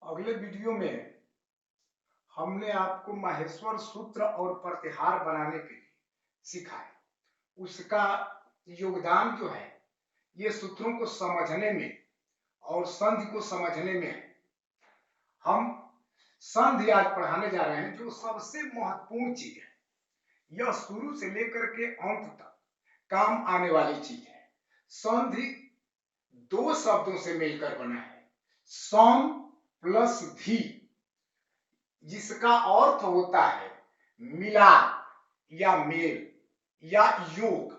अगले वीडियो में हमने आपको माहेश्वर सूत्र और प्रतिहार बनाने के लिए सिखाया। उसका योगदान जो है ये सूत्रों को समझने में और संधि को समझने में है। हम संधि आज पढ़ाने जा रहे हैं जो सबसे महत्वपूर्ण चीज है। यह शुरू से लेकर के अंत तक काम आने वाली चीज है। संधि दो शब्दों से मिलकर बना है, सम प्लस धी, जिसका अर्थ होता है मिलाप या मेल या योग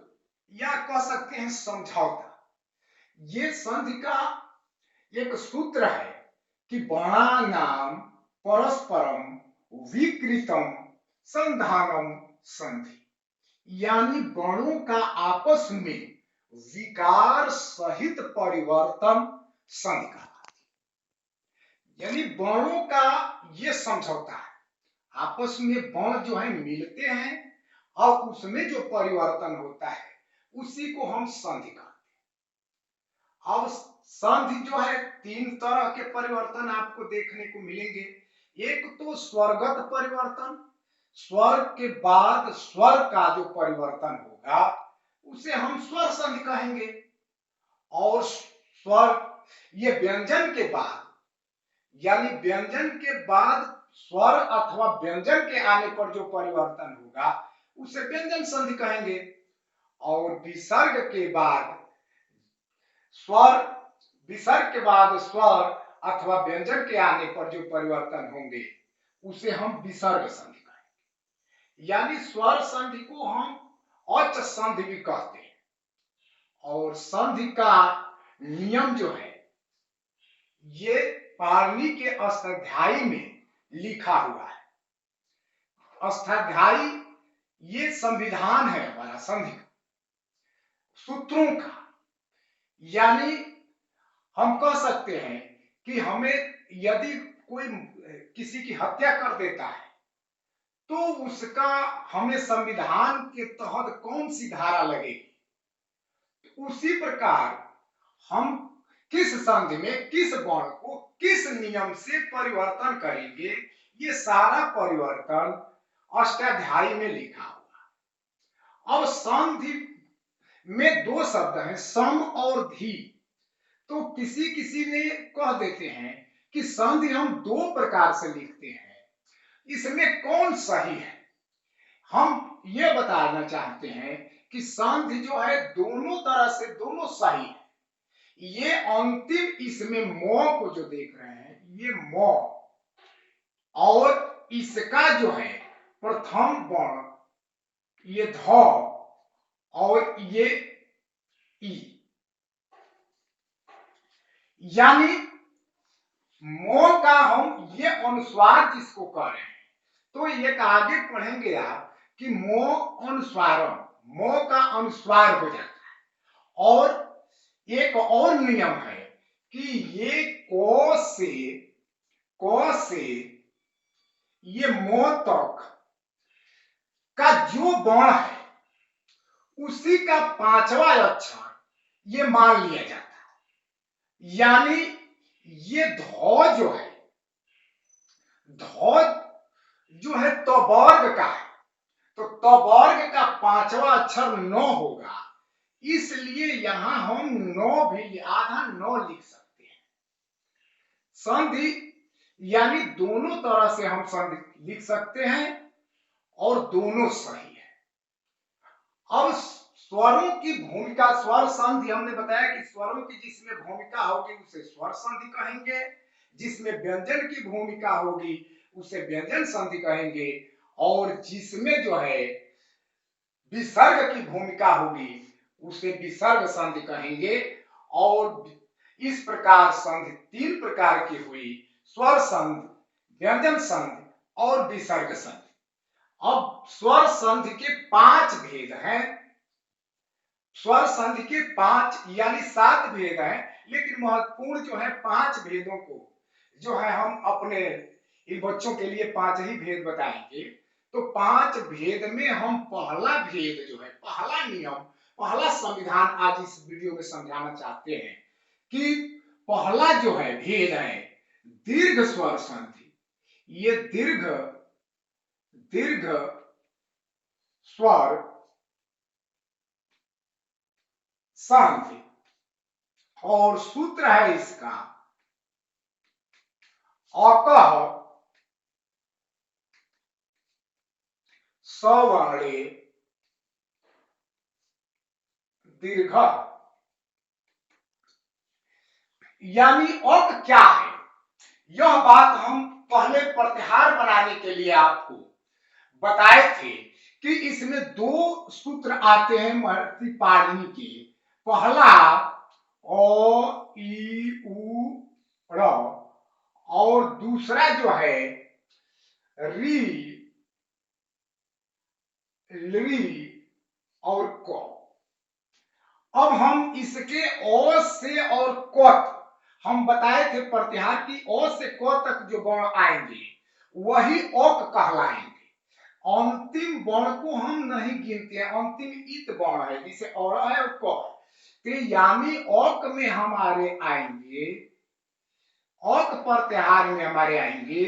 या कह सकते हैं समझौता। ये संधि का एक सूत्र है कि वर्णानाम परस्परम विकृतम संधानम संधि, यानी वर्णों का आपस में विकार सहित परिवर्तन संधि कहलाती है। यानी वर्णों का ये समझौता है, आपस में वर्ण जो है मिलते हैं और उसमें जो परिवर्तन होता है उसी को हम संधि कहते हैं। अब संधि जो है तीन तरह के परिवर्तन आपको देखने को मिलेंगे। एक तो स्वरगत परिवर्तन, स्वर के बाद स्वर का जो परिवर्तन होगा उसे हम स्वर संधि कहेंगे। और स्वर ये व्यंजन के बाद, यानी व्यंजन के बाद स्वर अथवा व्यंजन के आने पर जो परिवर्तन होगा उसे व्यंजन संधि कहेंगे। और विसर्ग के बाद स्वर, विसर्ग के बाद स्वर अथवा व्यंजन के आने पर जो परिवर्तन होंगे उसे हम विसर्ग संधि कहेंगे। यानी स्वर संधि को हम औच्च संधि भी कहते हैं। और संधि का नियम जो है ये पाणिनि के अष्टाध्यायी में लिखा हुआ है। अष्टाध्यायी ये संविधान है हमारा संधि का, सूत्रों का। यानी हम कह सकते हैं कि हमें यदि कोई किसी की हत्या कर देता है तो उसका हमें संविधान के तहत कौन सी धारा लगेगी, उसी प्रकार हम किस संधि में किस वर्ण को किस नियम से परिवर्तन करेंगे, ये सारा परिवर्तन अष्टाध्यायी में लिखा हुआ। अब संधि में दो शब्द हैं, सम और धी। तो किसी किसी ने कह देते हैं कि संधि हम दो प्रकार से लिखते हैं, इसमें कौन सही है। हम ये बताना चाहते हैं कि संधि जो है दोनों तरह से दोनों सही है। ये अंतिम इसमें मौ को जो देख रहे हैं ये मौ, और इसका जो है प्रथम वर्ण ये ध और ये ई, यानी मौ का हम ये अनुस्वार जिसको कह रहे हैं, तो एक आगे पढ़ेंगे आप कि मौ अनुस्वारम, मौ का अनुस्वार हो जाता है। और एक और नियम है कि ये क से ये मौ तक का जो वर्ण है उसी का पांचवा अक्षर ये मान लिया जाता है। यानी ये ध जो है तो वर्ग का है, तो वर्ग का पांचवा अक्षर नौ होगा, इसलिए यहां हम नौ भी आधा नौ लिख सकते हैं। संधि यानी दोनों तरह से हम संधि लिख सकते हैं और दोनों सही है। अब स्वरों की भूमिका, स्वर संधि हमने बताया कि स्वरों की जिसमें भूमिका होगी उसे स्वर संधि कहेंगे, जिसमें व्यंजन की भूमिका होगी उसे व्यंजन संधि कहेंगे, और जिसमें जो है विसर्ग की भूमिका होगी उसे विसर्ग संधि कहेंगे। और इस प्रकार संधि तीन प्रकार की हुई, स्वर संधि, व्यंजन संधि और विसर्ग संधि। अब स्वर संधि के पांच भेद हैं, स्वर संधि के पांच यानी सात भेद हैं, लेकिन महत्वपूर्ण जो है पांच भेदों को जो है हम अपने इन बच्चों के लिए पांच ही भेद बताएंगे। तो पांच भेद में हम पहला भेद जो है, पहला नियम, पहला संविधान आज इस वीडियो में समझाना चाहते हैं कि पहला जो है भेद है दीर्घ स्वर संधि, ये दीर्घ स्वर संधि, और सूत्र है इसका अकः सवर्णे दीर्घ। यानी अक क्या है, यह बात हम पहले प्रत्याहार बनाने के लिए आपको बताए थे कि इसमें दो सूत्र आते हैं महर्षि पाणिनि के। पहला ओ ई उ र, और दूसरा जो है री ली और क। अब हम इसके ओ से और क हम बताए थे प्रत्याहार की ओ से क तक जो वर्ण आएंगे वही औक कहलाएंगे। अंतिम वर्ण को हम नहीं गिनते हैं, अंतिम इत वर्ण है जिसे और है और क है, तो यानी औक में हमारे आएंगे, औक प्रत्याहार में हमारे आएंगे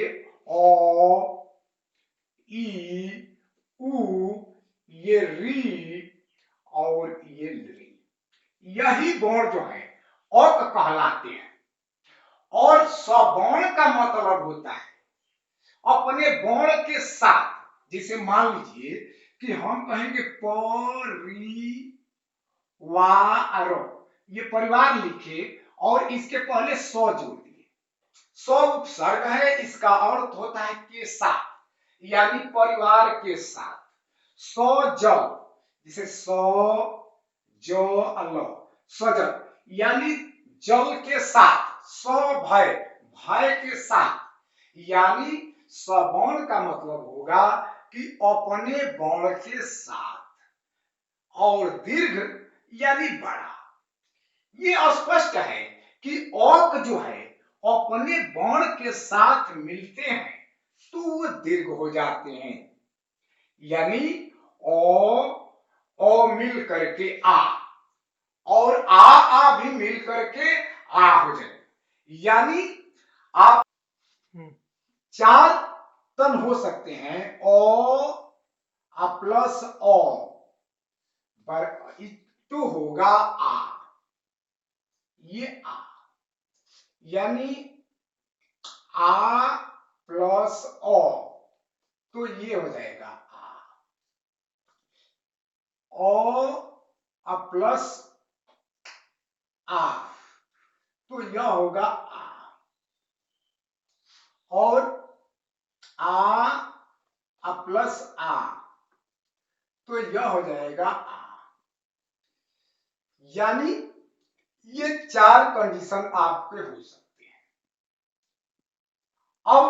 ओ ई उ, ये री और ये ली, यही वर्ण जो है औक कहलाते हैं। और सवर्ण का मतलब होता है अपने वर्ण के साथ, जिसे मान लीजिए कि हम कहेंगे परिवार, ये परिवार लिखे और इसके पहले सौ जोड़ दिए, सौ उपसर्ग है, इसका अर्थ होता है के साथ, यानी परिवार के साथ। सौ जल, जिसे सौ जो अल सजल, यानी जल के साथ। सौ भय, भय के साथ, यानी सवर्ण का मतलब होगा कि अपने वर्ण के साथ। और दीर्घ यानी बड़ा, ये स्पष्ट है कि औक जो है अपने वर्ण के साथ मिलते हैं तो वो दीर्घ हो जाते हैं। यानी ओ मिल करके आ, और आ भी मिल करके आ हो जाए। यानी आप चार तन हो सकते हैं, ओ प्लस ओ तो होगा आ, ये आ, यानी आ प्लस ओ, तो ये हो जाएगा आ, ओ प्लस आ, तो यह होगा आ, और आ प्लस आ, तो यह हो जाएगा आ। यानी ये चार कंडीशन आपके हो सकते हैं। अब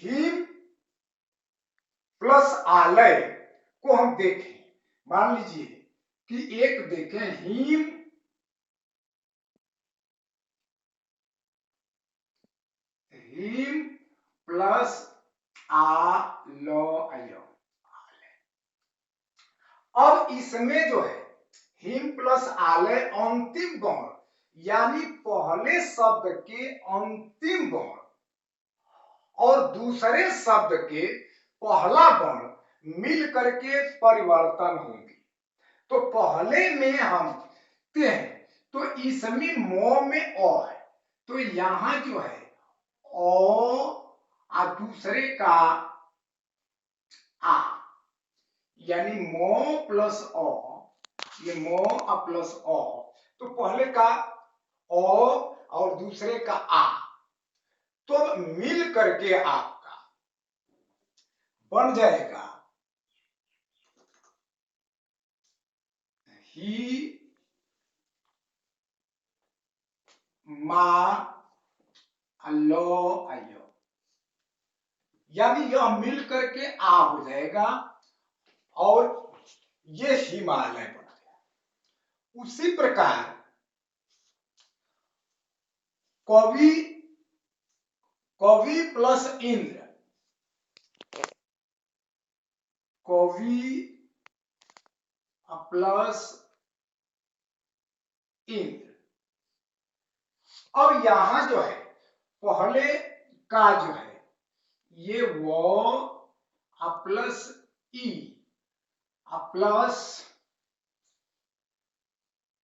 हिम प्लस आलय को हम देखें, मान लीजिए कि एक देखें हिम प्लस आलय। अब इसमें जो है हिम प्लस आलय अंतिम वर्ण, यानी पहले शब्द के अंतिम वर्ण और दूसरे शब्द के पहला वर्ण मिल करके परिवर्तन होंगे। तो पहले में हम ते हैं तो इसमें मो में ओ है, तो यहां जो है ओ दूसरे का आ, यानी मो प्लस ओ, ये मो प्लस ओ, तो पहले का ओ और दूसरे का आ, तो मिल करके आपका बन जाएगा ही मा लो आयो, यानी यह मिल करके आ हो जाएगा और ये हिमालय बन गया। उसी प्रकार कवि, कवि प्लस इंद्र, कवि प्लस इंद्र, अब यहां जो है पहले का जो है ये वो प्लस ई प्लस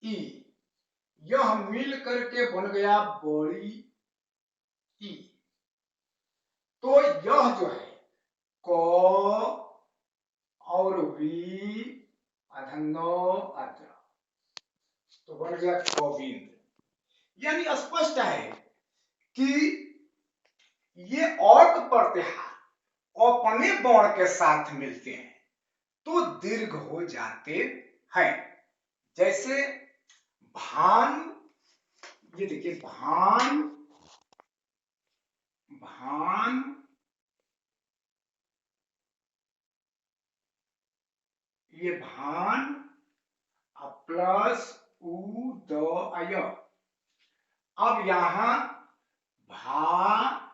ई, यह मिल करके बन गया बड़ी ई। तो यह जो है क और वी अधनो अद्र, तो बन गया गोविंद। यानी स्पष्ट है कि ये औत प्रत्याहार अपने वर्ण के साथ मिलते हैं तो दीर्घ हो जाते हैं। जैसे भान, ये देखिए भान, भान, ये भान प्लस उदय। अब यहां भा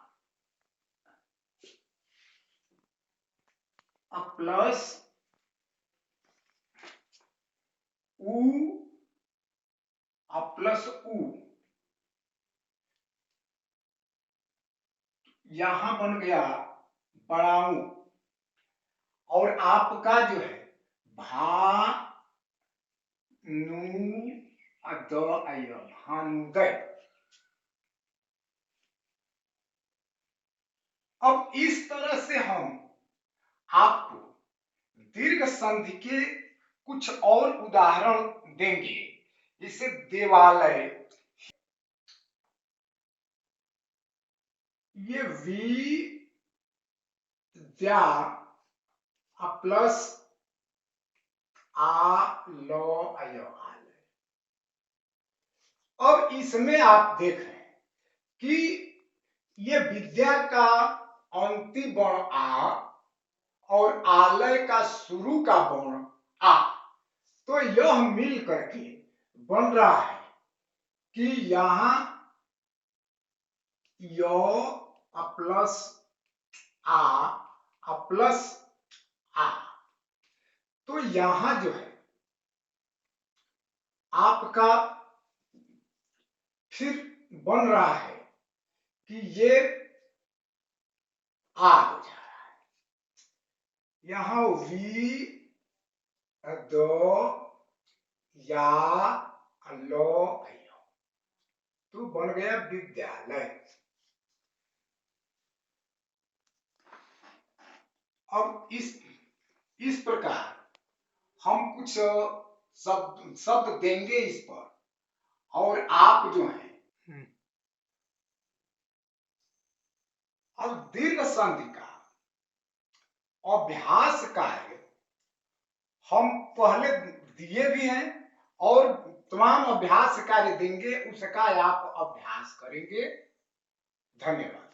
प्लस उ प्लस उ, यहां बन गया बड़ाऊ। और आपका जो है भा नु भानुदय। अब इस तरह से हम आपको दीर्घ संधि के कुछ और उदाहरण देंगे। जैसे देवालय, ये विद्या प्लस आलय। अब इसमें आप देख रहे हैं कि ये विद्या का अंतिम वर्ण आ और आलय का शुरू का वर्ण आ, तो यह मिल करके बन रहा है कि यहां यो प्लस आ प्लस आ, तो यहां जो है आपका फिर बन रहा है कि ये आ हो जा रहा है। यहां वी दो या लो आयो, तो बन गया विद्यालय। अब इस प्रकार हम कुछ शब्द देंगे इस पर, और आप जो है अब दीर्घ संधि का अभ्यास कार्य हम पहले दिए भी हैं और तमाम अभ्यास कार्य देंगे, उसका आप अभ्यास करेंगे। धन्यवाद।